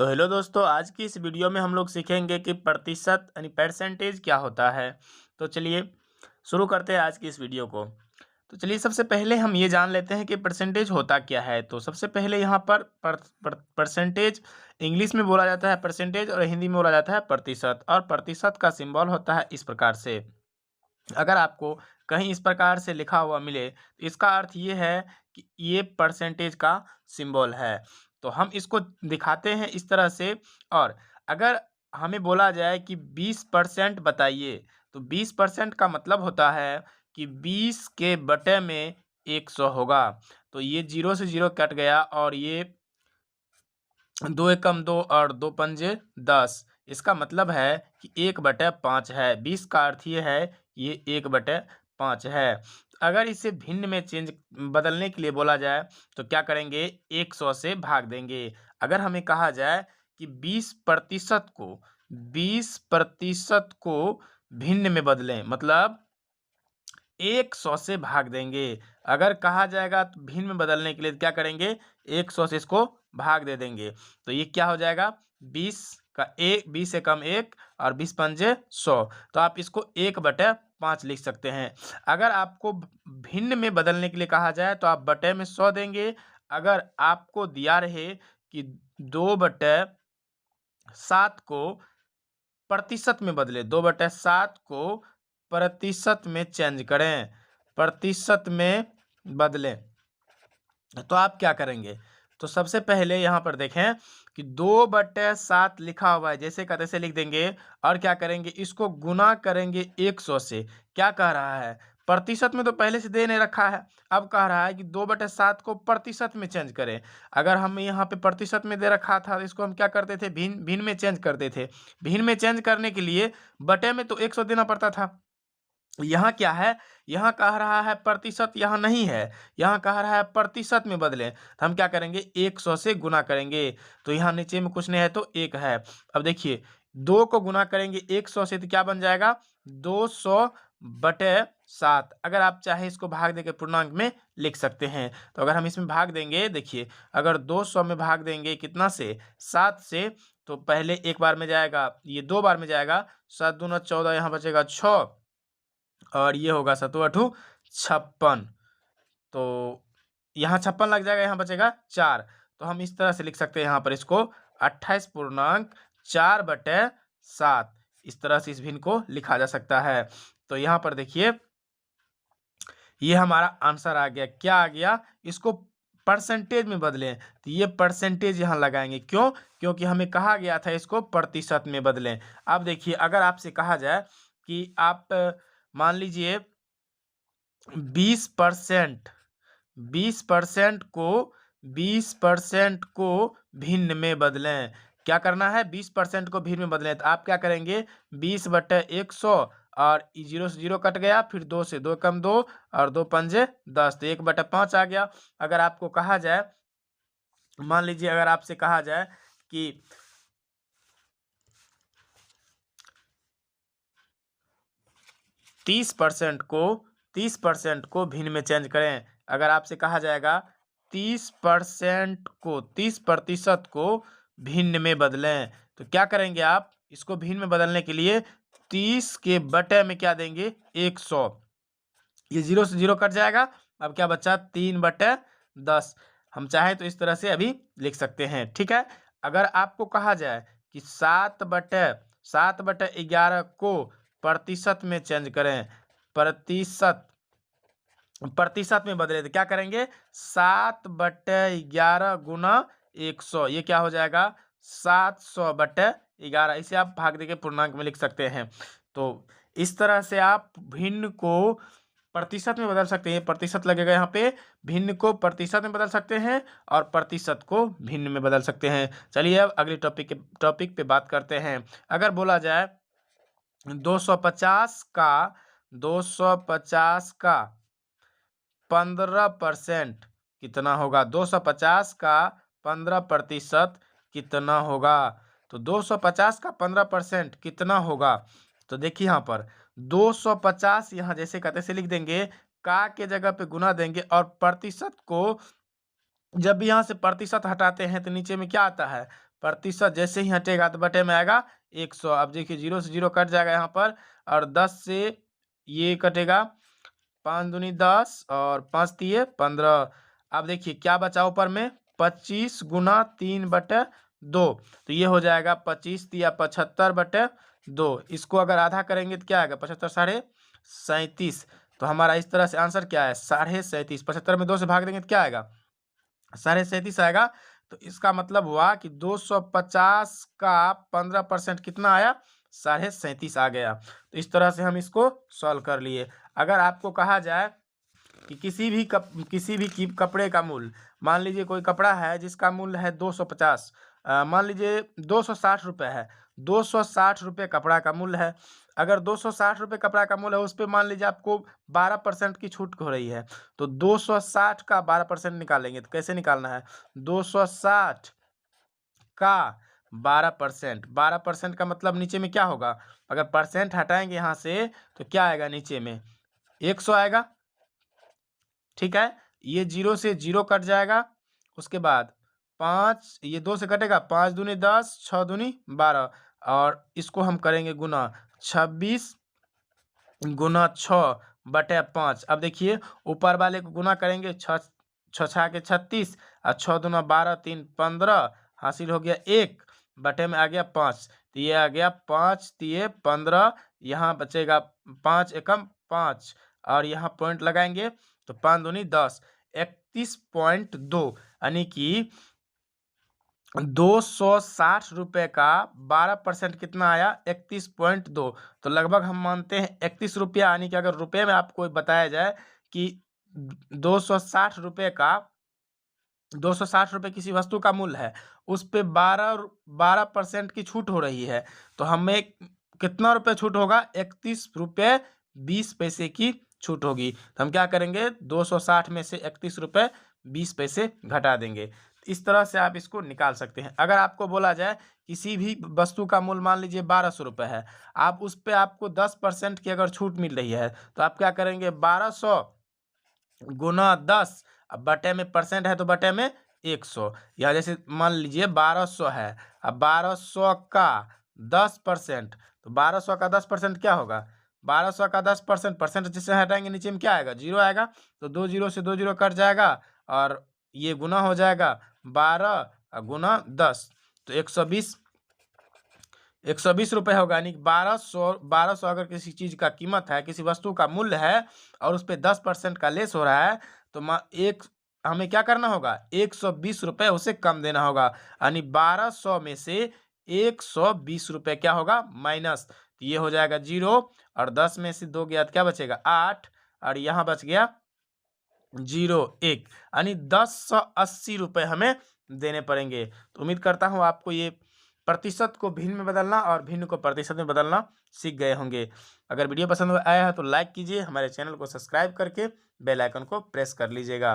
तो हेलो दोस्तों, आज की इस वीडियो में हम लोग सीखेंगे कि प्रतिशत यानी परसेंटेज क्या होता है। तो चलिए शुरू करते हैं आज की इस वीडियो को। तो चलिए सबसे पहले हम ये जान लेते हैं कि परसेंटेज होता क्या है। तो सबसे पहले यहाँ पर परसेंटेज इंग्लिश में बोला जाता है परसेंटेज, और हिंदी में बोला जाता है प्रतिशत। और प्रतिशत का सिंबल होता है इस प्रकार से। अगर आपको कहीं इस प्रकार से लिखा हुआ मिले तो इसका अर्थ ये है कि ये परसेंटेज का सिंबल है। तो हम इसको दिखाते हैं इस तरह से। और अगर हमें बोला जाए कि 20% बताइए, तो 20% का मतलब होता है कि 20 के बटे में 100 होगा। तो ये 0 से 0 कट गया, और ये 2 एकम 2 और 2 पंजे 10। इसका मतलब है कि 1/5 है। 20 का अर्थ ये है कि ये 1/5 है। अगर इसे भिन्न में बदलने के लिए बोला जाए तो क्या करेंगे, 100 से भाग देंगे। अगर हमें कहा जाए कि 20% को भिन्न में बदलें, मतलब 100 से भाग देंगे। अगर कहा जाएगा तो भिन्न में बदलने के लिए क्या करेंगे, 100 से इसको भाग दे देंगे। तो ये क्या हो जाएगा, 20 से कम 1 और 20 पंजे 100। तो आप इसको 1/5 लिख सकते हैं। अगर आपको भिन्न में बदलने के लिए कहा जाए तो आप बटे में 100 देंगे। अगर आपको दिया रहे कि 2/7 को प्रतिशत में बदले, 2/7 को प्रतिशत में चेंज करें, प्रतिशत में बदलें, तो आप क्या करेंगे। तो सबसे पहले यहाँ पर देखें कि 2/7 लिखा हुआ है, जैसे का तैसे लिख देंगे। और क्या करेंगे, इसको गुना करेंगे 100 से। क्या कह रहा है, प्रतिशत में तो पहले से दे नहीं रखा है, अब कह रहा है कि 2/7 को प्रतिशत में चेंज करें। अगर हम यहाँ पे प्रतिशत में दे रखा था तो इसको हम क्या करते थे, भिन्न में चेंज करते थे। भिन्न में चेंज करने के लिए बटे में तो 100 देना पड़ता था। यहाँ क्या है, यहाँ कह रहा है प्रतिशत, यहाँ नहीं है, यहाँ कह रहा है प्रतिशत में बदलें। तो हम क्या करेंगे, 100 से गुना करेंगे। तो यहाँ नीचे में कुछ नहीं है तो 1 है। अब देखिए 2 को गुना करेंगे 100 से तो क्या बन जाएगा, 200/7। अगर आप चाहे इसको भाग देके पूर्णांक में लिख सकते हैं। तो अगर हम इसमें भाग देंगे, देखिए अगर 200 में भाग देंगे कितना से, 7 से, तो पहले एक बार में जाएगा, ये 2 बार में जाएगा। 7 दूना 14, यहाँ बचेगा 6, और ये होगा 7 8 56। तो यहाँ 56 लग जाएगा, यहाँ बचेगा 4। तो हम इस तरह से लिख सकते हैं यहाँ पर इसको 28.4/7। इस तरह से इस भिन्न को लिखा जा सकता है। तो यहाँ पर देखिए ये हमारा आंसर आ गया। क्या आ गया, इसको परसेंटेज में बदलें, तो ये परसेंटेज यहाँ लगाएंगे। क्यों, क्योंकि हमें कहा गया था इसको प्रतिशत में बदलें। अब देखिए अगर आपसे कहा जाए कि आप मान लीजिए 20% 20% को भिन्न में बदलें। क्या करना है, 20% को भिन्न में बदलें। तो आप क्या करेंगे, 20/100, और 0 से 0 कट गया, फिर 2 से 2 कम 2 और 2 पंजे 10, तो 1/5 आ गया। अगर आपको कहा जाए, मान लीजिए अगर आपसे कहा जाए कि 30% को भिन्न में चेंज करें। अगर आपसे कहा जाएगा 30% को भिन्न में बदलें, तो क्या करेंगे आप, इसको भिन्न में बदलने के लिए 30 के बटे में क्या देंगे, 100। ये 0 से 0 कट जाएगा। अब क्या बचा, 3/10। हम चाहें तो इस तरह से अभी लिख सकते हैं, ठीक है। अगर आपको कहा जाए कि 7/11 को प्रतिशत में चेंज करें, प्रतिशत में बदले, तो क्या करेंगे, 7/11 गुना 100, ये क्या हो जाएगा, 700/11। इसे आप भाग देके पूर्णांक में लिख सकते हैं। तो इस तरह से आप भिन्न को प्रतिशत में बदल सकते हैं। प्रतिशत लगेगा यहाँ पे, भिन्न को प्रतिशत में बदल सकते हैं और प्रतिशत को भिन्न में बदल सकते हैं। चलिए अब अगले टॉपिक पे बात करते हैं। अगर बोला जाए 250 का 15% कितना होगा, 250 का 15% कितना होगा। तो 250 का 15% कितना होगा। तो देखिए यहाँ पर 250 यहाँ जैसे का तैसे लिख देंगे, का के जगह पे गुना देंगे, और प्रतिशत को जब भी यहाँ से प्रतिशत हटाते हैं तो नीचे में क्या आता है, प्रतिशत जैसे ही हटेगा तो बटे में आएगा 100। अब देखिए 0 से 0 कट जाएगा यहाँ पर, और 10 से ये कटेगा, 5 दूनी 10 और 5 तिये 15। अब देखिए क्या बचा ऊपर में, 25 गुना 3/2, तो ये हो जाएगा 25 तिया 75/2। इसको अगर आधा करेंगे तो क्या आएगा, 75 साढ़े 37। तो हमारा इस तरह से आंसर क्या है, 37.5। 75 में 2 से भाग देंगे तो क्या आएगा, 37.5 आएगा। तो इसका मतलब हुआ कि 250 का 15% कितना आया, 37.5 आ गया। तो इस तरह से हम इसको सॉल्व कर लिए। अगर आपको कहा जाए कि किसी भी कपड़े का मूल्य, मान लीजिए कोई कपड़ा है जिसका मूल्य है 250, मान लीजिए 260 रुपये है, 260 रुपये कपड़ा का मूल्य है। अगर 260 रुपये कपड़ा का मूल्य है, उस पर मान लीजिए आपको 12% की छूट हो रही है, तो 260 का 12% निकालेंगे। तो कैसे निकालना है, 260 का 12%, 12% का मतलब नीचे में क्या होगा, अगर परसेंट हटाएंगे यहाँ से तो क्या आएगा, नीचे में 100 आएगा। ठीक है, ये 0 से 0 कट जाएगा। उसके बाद 5, ये 2 से कटेगा, 5 दूनी 10, 6 दूनी 12, और इसको हम करेंगे गुना, 26 गुना 6/5। अब देखिए ऊपर वाले को गुना करेंगे, 6 6 के 36 और 6 दूना 12, 3 15, हासिल हो गया 1, बटे में आ गया 5। तो ये आ गया 5 तिये 15, यहाँ बचेगा 5 एकम 5, और यहाँ पॉइंट लगाएंगे तो 5 दूनी 10, 31.2, यानी कि 260 रुपये का 12% कितना आया, 31.2। तो लगभग हम मानते हैं 31 रुपया, यानी कि अगर रुपये में आपको बताया जाए कि 260 रुपये का 260 रुपये किसी वस्तु का मूल्य है, उस पे 12% की छूट हो रही है, तो हमें कितना रुपये छूट होगा, 31 रुपये 20 पैसे की छूट होगी। तो हम क्या करेंगे, 260 में से 31 रुपये 20 पैसे घटा देंगे। इस तरह से आप इसको निकाल सकते हैं। अगर आपको बोला जाए किसी भी वस्तु का मूल्य मान लीजिए 1200 रुपये है, आप उस पर आपको 10% की अगर छूट मिल रही है, तो आप क्या करेंगे, 1200 गुना 10, अब बटे में परसेंट है तो बटे में 100, या जैसे मान लीजिए 1200 है, अब 1200 का 10%, तो 1200 का 10% क्या होगा, 1200 का 10%, परसेंट जिससे हटाएंगे नीचे में क्या आएगा, 0 आएगा। तो 2 0 से 2 0 कट जाएगा, और ये गुना हो जाएगा 12 गुना 10, तो 120 रुपये होगा। यानी 1200 अगर किसी चीज़ का कीमत है, किसी वस्तु का मूल्य है, और उस पर 10% का लेस हो रहा है, तो हमें क्या करना होगा, 120 रुपये उसे कम देना होगा। यानी 1200 में से 120 रुपये क्या होगा, माइनस। तो ये हो जाएगा 0, और 10 में से 2 गया तो क्या बचेगा, 8, और यहाँ बच गया 0 1, यानी 1080 रुपये हमें देने पड़ेंगे। तो उम्मीद करता हूँ आपको ये प्रतिशत को भिन्न में बदलना और भिन्न को प्रतिशत में बदलना सीख गए होंगे। अगर वीडियो पसंद आया है तो लाइक कीजिए, हमारे चैनल को सब्सक्राइब करके बेल आइकन को प्रेस कर लीजिएगा।